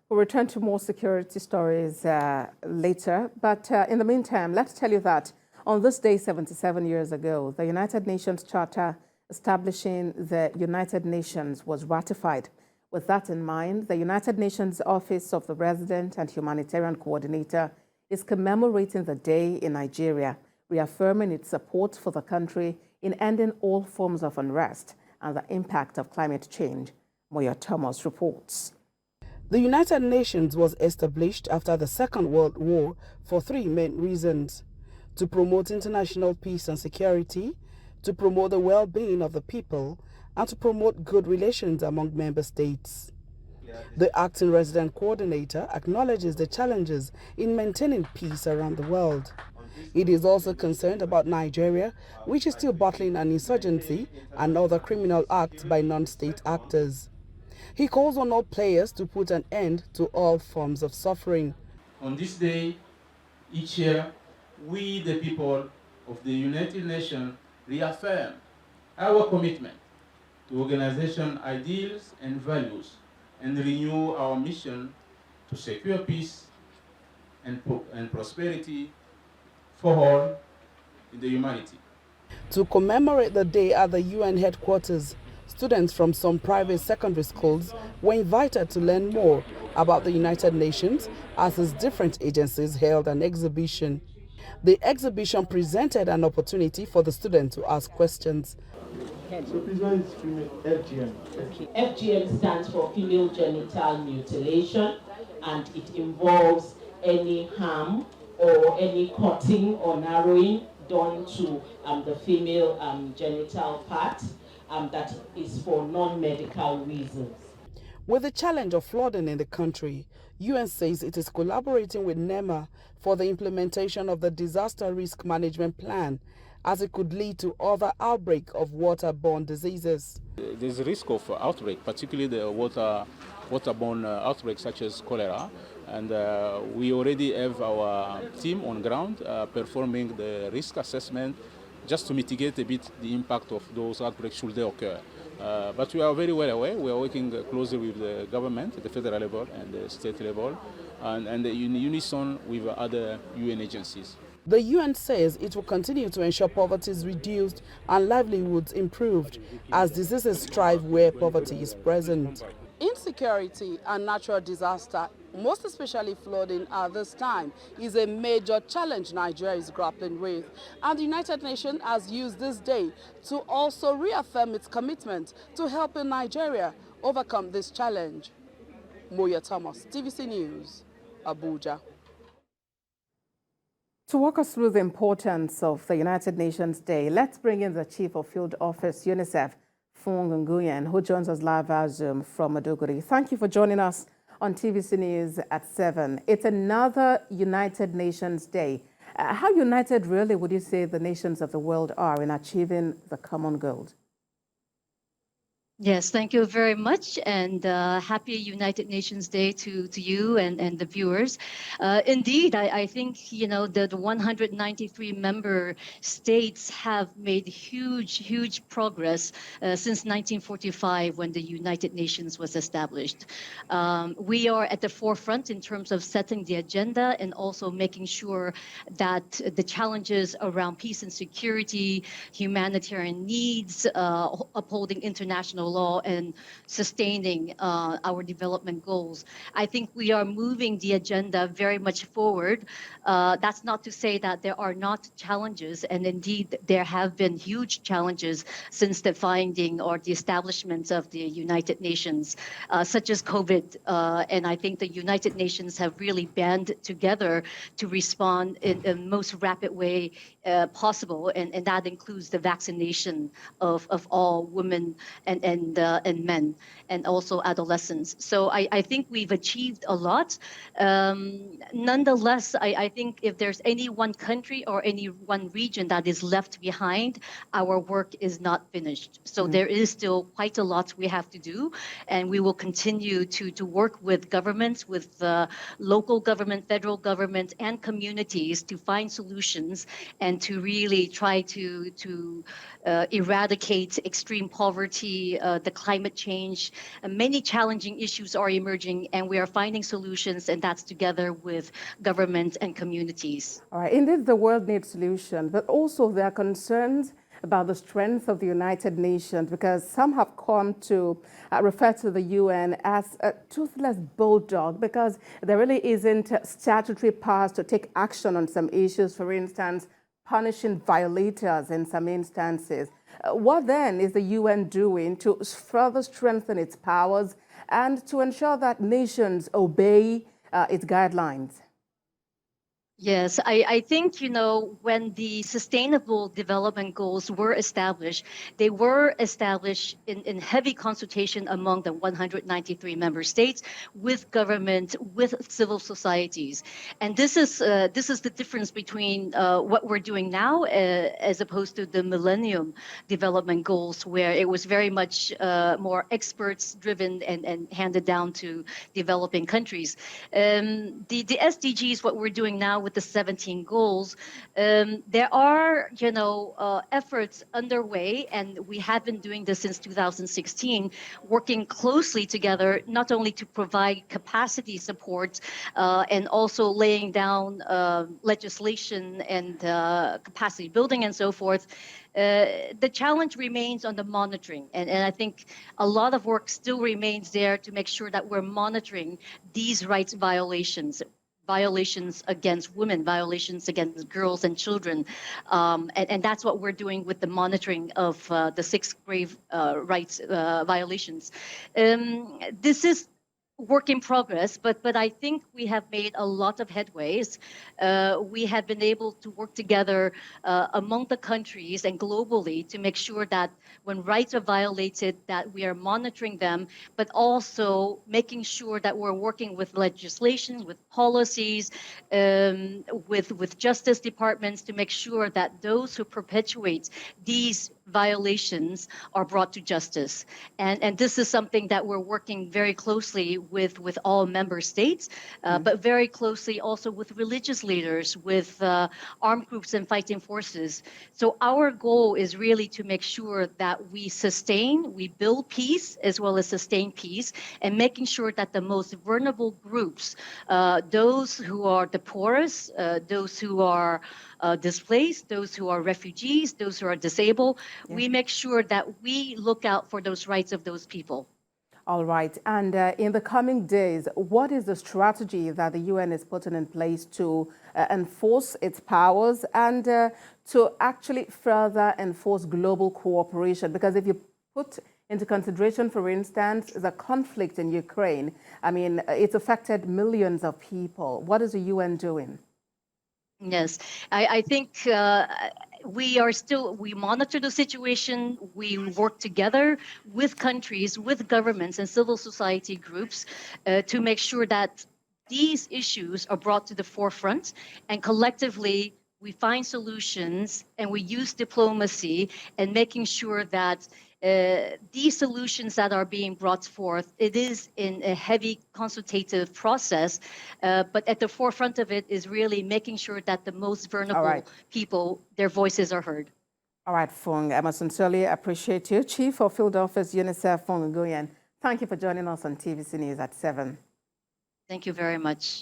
We'll return to more security stories later. But in the meantime, let's tell you that on this day 77 years ago, the United Nations Charter establishing the United Nations was ratified. With that in mind, the United Nations Office of the Resident and Humanitarian Coordinator is commemorating the day in Nigeria, reaffirming its support for the country in ending all forms of unrest and the impact of climate change. Moya Thomas reports. The United Nations was established after the Second World War for three main reasons: to promote international peace and security, to promote the well-being of the people, and to promote good relations among member states. The acting resident coordinator acknowledges the challenges in maintaining peace around the world. It is also concerned about Nigeria, which is still battling an insurgency and other criminal acts by non-state actors. He calls on all players to put an end to all forms of suffering. On this day, each year, we, the people of the United Nations, reaffirm our commitment to organization ideals and values and renew our mission to secure peace and prosperity for all in the humanity. To commemorate the day at the UN headquarters, students from some private secondary schools were invited to learn more about the United Nations as its different agencies held an exhibition. The exhibition presented an opportunity for the students to ask questions. So please, what is female FGM? Okay. FGM stands for female genital mutilation, and it involves any harm or any cutting or narrowing done to the female genital part that is for non-medical reasons. With the challenge of flooding in the country, UN says it is collaborating with NEMA for the implementation of the Disaster Risk Management Plan, as it could lead to other outbreaks of waterborne diseases. There's a risk of outbreak, particularly the waterborne outbreaks such as cholera. And we already have our team on ground performing the risk assessment just to mitigate a bit the impact of those outbreaks should they occur. But we are very well aware. We are working closely with the government at the federal level and the state level, and in unison with other UN agencies. The UN says it will continue to ensure poverty is reduced and livelihoods improved as diseases thrive where poverty is present. Insecurity and natural disaster, most especially flooding at this time, is a major challenge Nigeria is grappling with. And the United Nations has used this day to also reaffirm its commitment to helping Nigeria overcome this challenge. Moya Thomas, TVC News, Abuja. To walk us through the importance of the United Nations Day, let's bring in the Chief of Field Office, UNICEF, Fung Nguyen, who joins us live via Zoom from Maiduguri. Thank you for joining us on TVC News at 7. It's another United Nations Day. How united really would you say the nations of the world are in achieving the common goals? Yes, thank you very much, and happy United Nations Day to you and the viewers. Indeed, I think, you know, the 193 member states have made huge progress since 1945 when the United Nations was established. We are at the forefront in terms of setting the agenda and also making sure that the challenges around peace and security, humanitarian needs, upholding international law and sustaining our development goals. I think we are moving the agenda very much forward. That's not to say that there are not challenges, and indeed there have been huge challenges since the finding or the establishment of the United Nations, such as COVID. And I think the United Nations have really band together to respond in the most rapid way possible, and that includes the vaccination of all women and men, and also adolescents. So I think we've achieved a lot. Nonetheless, I think if there's any one country or any one region that is left behind, our work is not finished. So there is still quite a lot we have to do, and we will continue to work with governments, with local government, federal government, and communities to find solutions and to really try to eradicate extreme poverty, the climate change. Many challenging issues are emerging, and we are finding solutions, and that's together with government and communities. All right, indeed, the world needs solutions, but also there are concerns about the strength of the United Nations, because some have come to refer to the UN as a toothless bulldog, because there really isn't statutory powers to take action on some issues, for instance, punishing violators in some instances. What then is the UN doing to further strengthen its powers and to ensure that nations obey its guidelines? Yes, I think, when the Sustainable Development Goals were established, they were established in heavy consultation among the 193 member states, with government, with civil societies. And this is the difference between what we're doing now as opposed to the Millennium Development Goals, where it was very much more experts driven and handed down to developing countries. The SDGs, what we're doing now with the 17 goals, there are, efforts underway, and we have been doing this since 2016, working closely together, not only to provide capacity support and also laying down legislation and capacity building and so forth. The challenge remains on the monitoring, and I think a lot of work still remains there to make sure that we're monitoring these rights violations against women, violations against girls and children. And that's what we're doing with the monitoring of the 6 grave rights violations. This is work in progress, but I think we have made a lot of headways. We have been able to work together among the countries and globally to make sure that when rights are violated, that we are monitoring them, but also making sure that we're working with legislation, with policies, with justice departments to make sure that those who perpetuate these violations are brought to justice. And this is something that we're working very closely with all member states, but very closely also with religious leaders, with armed groups and fighting forces. So our goal is really to make sure that we build peace as well as sustain peace, and making sure that the most vulnerable groups, those who are the poorest, those who are displaced, those who are refugees, those who are disabled, we make sure that we look out for those rights of those people. All right. And in the coming days, what is the strategy that the UN is putting in place to enforce its powers and to actually further enforce global cooperation? Because if you put into consideration, for instance, the conflict in Ukraine, I mean, it's affected millions of people. What is the UN doing? Yes, I think we monitor the situation. We work together with countries, with governments and civil society groups to make sure that these issues are brought to the forefront, and collectively we find solutions, and we use diplomacy and making sure that these solutions that are being brought forth, it is in a heavy consultative process, but at the forefront of it is really making sure that the most vulnerable people, their voices are heard. All right, Fung, I must sincerely appreciate you. Chief of Field Office, UNICEF, Fung Nguyen. Thank you for joining us on TVC News at 7. Thank you very much.